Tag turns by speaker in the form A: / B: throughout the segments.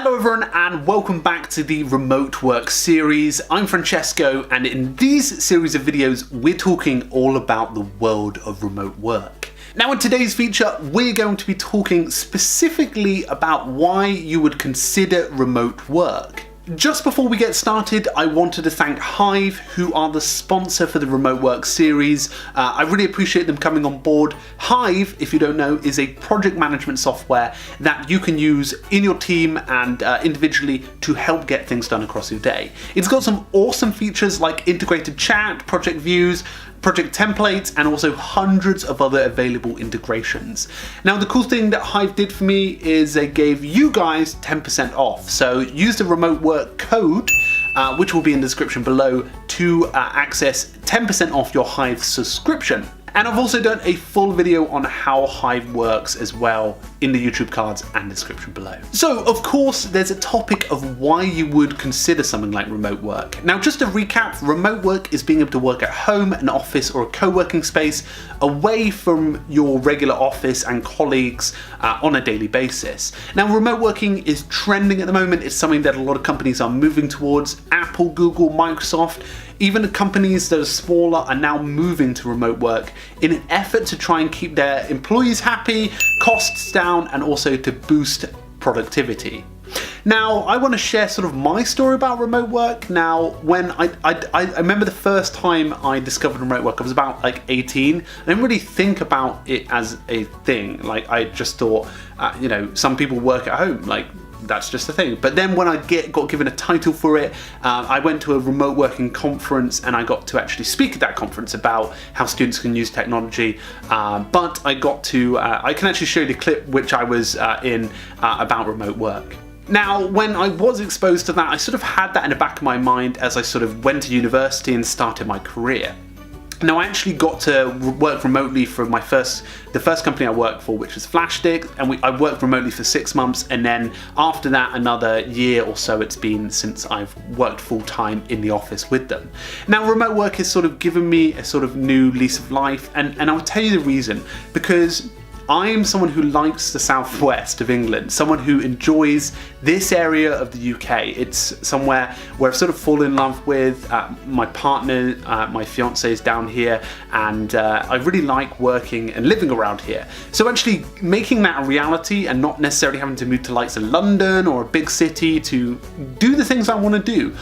A: Hello everyone and welcome back to the remote work series. I'm Francesco and in these series of videos we're talking all about the world of remote work. Now in today's feature we're going to be talking specifically about why you would consider remote work. Just before we get started, I wanted to thank Hive, who are the sponsor for the remote work series. I really appreciate them coming on board. Hive, if you don't know, is a project management software that you can use in your team and individually to help get things done across your day. It's got some awesome features like integrated chat, project views, project templates, and also hundreds of other available integrations. Now the cool thing that Hive did for me is they gave you guys 10% off. So use the remote work code, which will be in the description below, to access 10% off your Hive subscription. And I've also done a full video on how Hive works as well in the YouTube cards and description below. So of course there's a topic of why you would consider something like remote work. Now just to recap, remote work is being able to work at home, an office or a co-working space away from your regular office and colleagues on a daily basis. Now remote working is trending at the moment. It's something that a lot of companies are moving towards. Apple, Google, Microsoft, even the companies that are smaller are now moving to remote work in an effort to try and keep their employees happy, costs down, and also to boost productivity. Now, I want to share sort of my story about remote work. Now, when I remember the first time I discovered remote work, I was about like 18. I didn't really think about it as a thing. Like I just thought, you know, some people work at home, like that's just a thing. But then when I got given a title for it, I went to a remote working conference and I got to actually speak at that conference about how students can use technology. But I can actually show you the clip which I was in about remote work. Now, when I was exposed to that, I sort of had that in the back of my mind as I sort of went to university and started my career. Now I actually got to work remotely for the first company I worked for, which was Flashstick, and I worked remotely for 6 months, and then after that another year or so it's been since I've worked full-time in the office with them. Now remote work has sort of given me a sort of new lease of life, and I'll tell you the reason. Because I am someone who likes the southwest of England, someone who enjoys this area of the UK. It's somewhere where I've sort of fallen in love with. My partner, my fiance is down here, and I really like working and living around here. So actually making that a reality and not necessarily having to move to likes of London or a big city to do the things I want to do.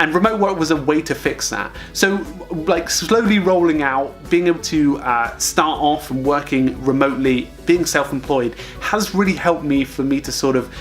A: And remote work was a way to fix that. So like slowly rolling out, being able to start off and working remotely, being self-employed has really helped me to sort of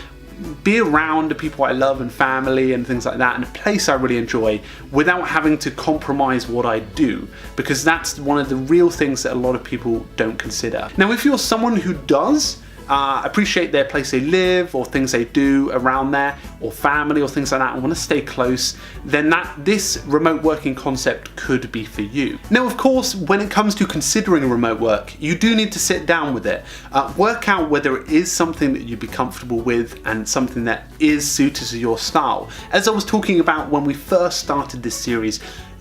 A: be around the people I love and family and things like that, and a place I really enjoy without having to compromise what I do, because that's one of the real things that a lot of people don't consider. Now if you're someone who does appreciate their place they live or things they do around there, or family or things like that, and want to stay close, then this remote working concept could be for you. Now of course when it comes to considering remote work, you do need to sit down with it, work out whether it is something that you'd be comfortable with and something that is suited to your style. As I was talking about when we first started this series,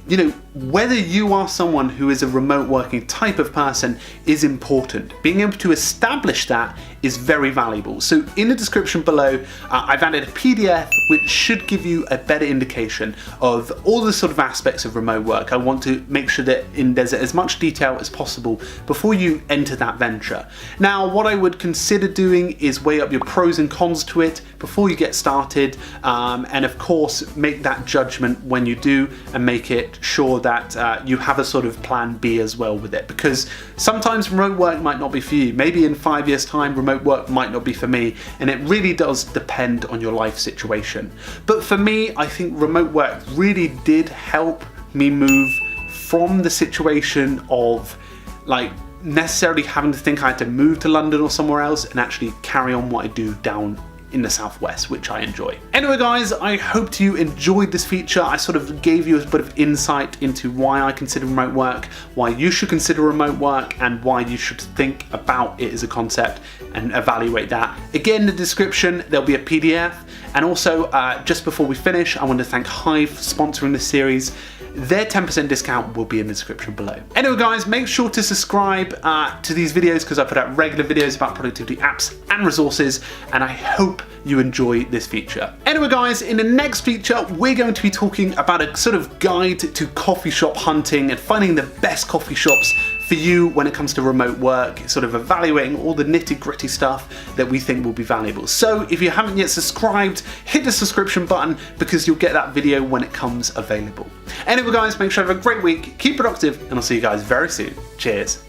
A: you know, whether you are someone who is a remote working type of person is important. Being able to establish that is very valuable. So in the description below, I've added a PDF which should give you a better indication of all the sort of aspects of remote work. I want to make sure that there's as much detail as possible before you enter that venture. Now, what I would consider doing is weigh up your pros and cons to it before you get started, and of course make that judgment when you do, and make it sure that you have a sort of plan B as well with it, because sometimes remote work might not be for you. Maybe in 5 years time remote work might not be for me, and it really does depend on your life situation. But for me, I think remote work really did help me move from the situation of like necessarily having to think I had to move to London or somewhere else, and actually carry on what I do down in the southwest, which I enjoy. Anyway guys, I hope you enjoyed this feature. I sort of gave you a bit of insight into why I consider remote work, why you should consider remote work, and why you should think about it as a concept and evaluate that. Again, in the description there'll be a PDF, and also just before we finish, I want to thank Hive for sponsoring this series. their 10% discount will be in the description below. Anyway guys, make sure to subscribe to these videos because I put out regular videos about productivity apps and resources, and I hope you enjoy this feature. Anyway guys, in the next feature we're going to be talking about a sort of guide to coffee shop hunting and finding the best coffee shops for you when it comes to remote work, sort of evaluating all the nitty-gritty stuff that we think will be valuable. So if you haven't yet subscribed, hit the subscription button because you'll get that video when it comes available. Anyway guys, make sure you have a great week, keep productive, and I'll see you guys very soon. Cheers.